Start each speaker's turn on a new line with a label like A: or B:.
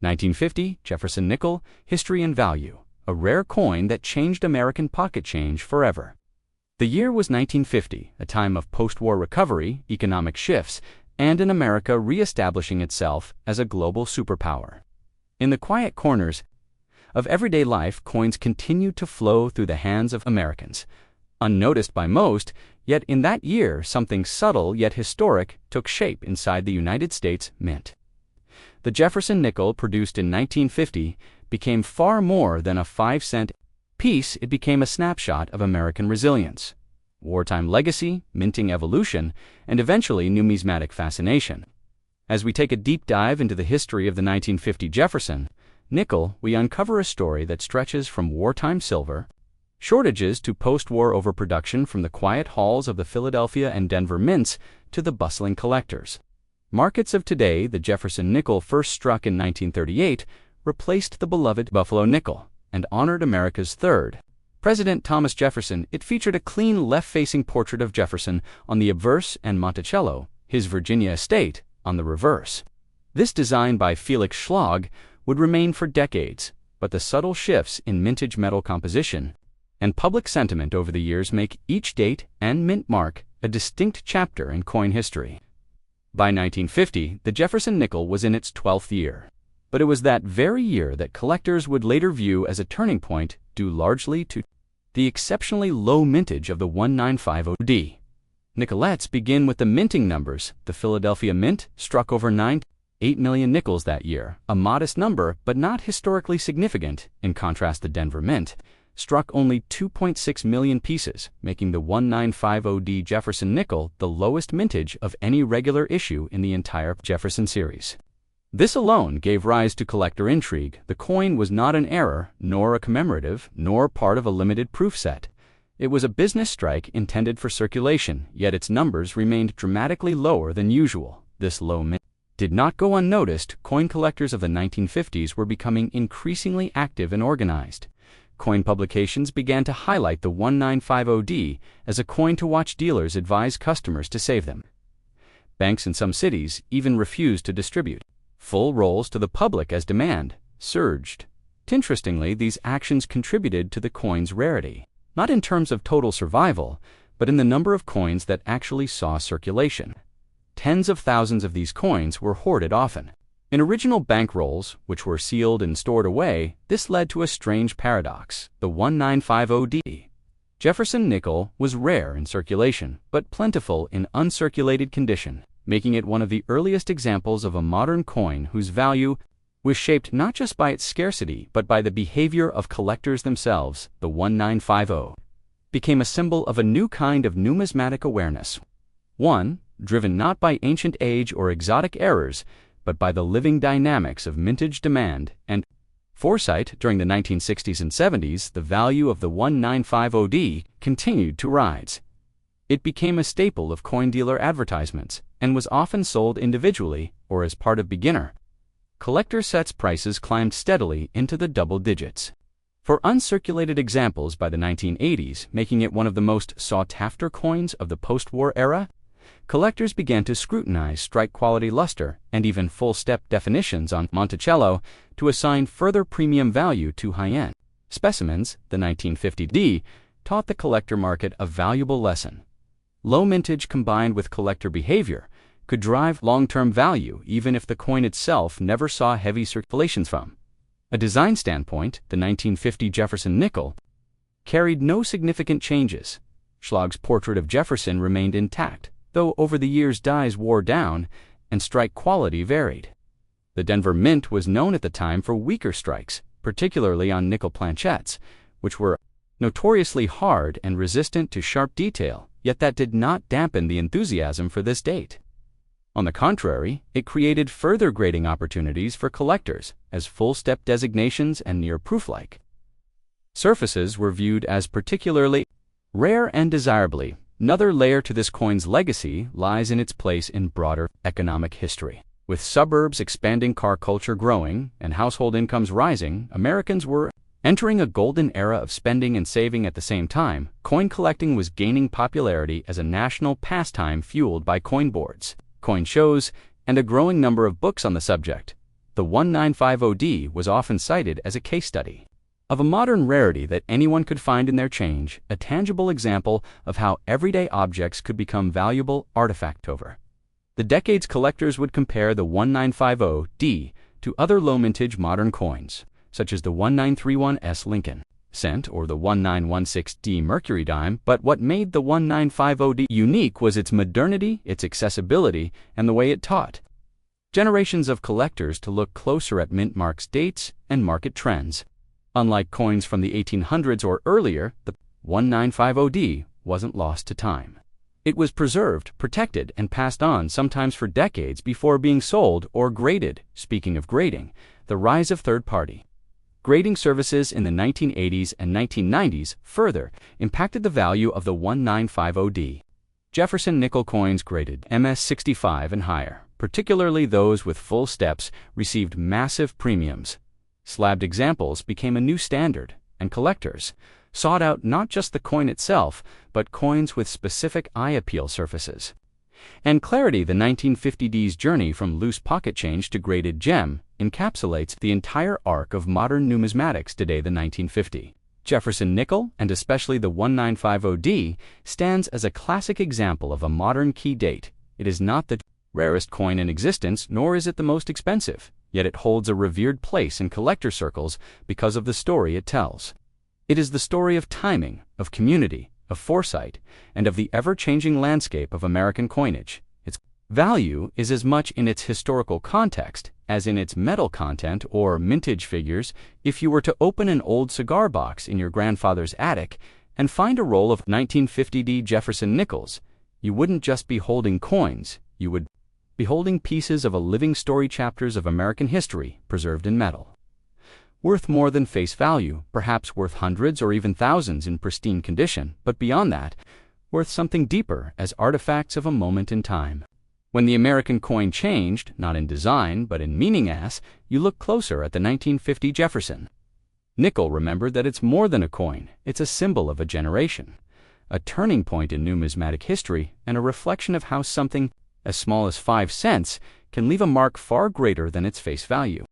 A: 1950, Jefferson Nickel, History and Value, a rare coin that changed American pocket change forever. The year was 1950, a time of post-war recovery, economic shifts, and an America re-establishing itself as a global superpower. In the quiet corners of everyday life, coins continued to flow through the hands of Americans. Unnoticed by most, yet in that year something subtle yet historic took shape inside the United States Mint. The Jefferson nickel, produced in 1950, became far more than a 5-cent piece. It became a snapshot of American resilience, wartime legacy, minting evolution, and eventually numismatic fascination. As we take a deep dive into the history of the 1950 Jefferson nickel, we uncover a story that stretches from wartime silver shortages to post-war overproduction, from the quiet halls of the Philadelphia and Denver mints to the bustling collectors' markets of today. The Jefferson nickel, first struck in 1938, replaced the beloved Buffalo nickel and honored America's third President, Thomas Jefferson. It featured a clean left-facing portrait of Jefferson on the obverse and Monticello, his Virginia estate, on the reverse. This design by Felix Schlag would remain for decades, but the subtle shifts in mintage metal composition and public sentiment over the years make each date and mint mark a distinct chapter in coin history. By 1950, the Jefferson nickel was in its 12th year. But it was that very year that collectors would later view as a turning point, due largely to the exceptionally low mintage of the 1950D. Nicolettes begin with the minting numbers. The Philadelphia Mint struck over 9.8 million nickels that year, a modest number but not historically significant. In contrast, the Denver Mint struck only 2.6 million pieces, making the 1950D Jefferson nickel the lowest mintage of any regular issue in the entire Jefferson series. This alone gave rise to collector intrigue. The coin was not an error, nor a commemorative, nor part of a limited proof set. It was a business strike intended for circulation, yet its numbers remained dramatically lower than usual. This low mint did not go unnoticed. Coin collectors of the 1950s were becoming increasingly active and organized. Coin publications began to highlight the 1950D as a coin to watch. Dealers advised customers to save them. Banks in some cities even refused to distribute full rolls to the public as demand surged. Interestingly, these actions contributed to the coin's rarity, not in terms of total survival, but in the number of coins that actually saw circulation. Tens of thousands of these coins were hoarded, often in original bank rolls, which were sealed and stored away. This led to a strange paradox. The 1950D Jefferson nickel was rare in circulation, but plentiful in uncirculated condition, making it one of the earliest examples of a modern coin whose value was shaped not just by its scarcity but by the behavior of collectors themselves. The 1950 became a symbol of a new kind of numismatic awareness, one driven not by ancient age or exotic errors, but by the living dynamics of mintage demand and foresight. During the 1960s and 70s, the value of the 1950D continued to rise. It became a staple of coin dealer advertisements and was often sold individually or as part of beginner collector sets. Prices climbed steadily into the double digits for uncirculated examples by the 1980s, making it one of the most sought-after coins of the post-war era. Collectors began to scrutinize strike-quality luster and even full-step definitions on Monticello to assign further premium value to high-end specimens. The 1950D taught the collector market a valuable lesson. Low mintage combined with collector behavior could drive long-term value even if the coin itself never saw heavy circulation. From a design standpoint, the 1950 Jefferson nickel carried no significant changes. Schlag's portrait of Jefferson remained intact, though over the years dies wore down and strike quality varied. The Denver Mint was known at the time for weaker strikes, particularly on nickel planchettes, which were notoriously hard and resistant to sharp detail, yet that did not dampen the enthusiasm for this date. On the contrary, it created further grading opportunities for collectors, as full-step designations and near-proof-like surfaces were viewed as particularly rare and desirably. Another layer to this coin's legacy lies in its place in broader economic history. With suburbs expanding, car culture growing, and household incomes rising, Americans were entering a golden era of spending and saving. At the same time, coin collecting was gaining popularity as a national pastime fueled by coin boards, coin shows, and a growing number of books on the subject. The 1950D was often cited as a case study of a modern rarity that anyone could find in their change, a tangible example of how everyday objects could become valuable artifacts over the decades. Collectors would compare the 1950D to other low-mintage modern coins, such as the 1931S Lincoln cent or the 1916D Mercury dime, but what made the 1950D unique was its modernity, its accessibility, and the way it taught generations of collectors to look closer at mint marks, dates, and market trends. Unlike coins from the 1800s or earlier, the 1950D wasn't lost to time. It was preserved, protected, and passed on sometimes for decades before being sold or graded. Speaking of grading, the rise of third-party grading services in the 1980s and 1990s further impacted the value of the 1950D. Jefferson Nickel coins graded MS65 and higher, particularly those with full steps, received massive premiums. Slabbed examples became a new standard, and collectors sought out not just the coin itself, but coins with specific eye appeal surfaces and clarity. The 1950D's journey from loose pocket change to graded gem encapsulates the entire arc of modern numismatics today. The 1950 Jefferson Nickel, and especially the 1950D, stands as a classic example of a modern key date. It is not the rarest coin in existence, nor is it the most expensive, yet it holds a revered place in collector circles because of the story it tells. It is the story of timing, of community, of foresight, and of the ever-changing landscape of American coinage. Its value is as much in its historical context as in its metal content or mintage figures. If you were to open an old cigar box in your grandfather's attic and find a roll of 1950D Jefferson nickels, you wouldn't just be holding coins, you would be holding pieces of a living story, chapters of American history preserved in metal. Worth more than face value, perhaps worth hundreds or even thousands in pristine condition, but beyond that, worth something deeper as artifacts of a moment in time. When the American coin changed, not in design but in meaning, as you look closer at the 1950 Jefferson nickel, remember that it's more than a coin, it's a symbol of a generation, a turning point in numismatic history, and a reflection of how something as small as 5 cents can leave a mark far greater than its face value.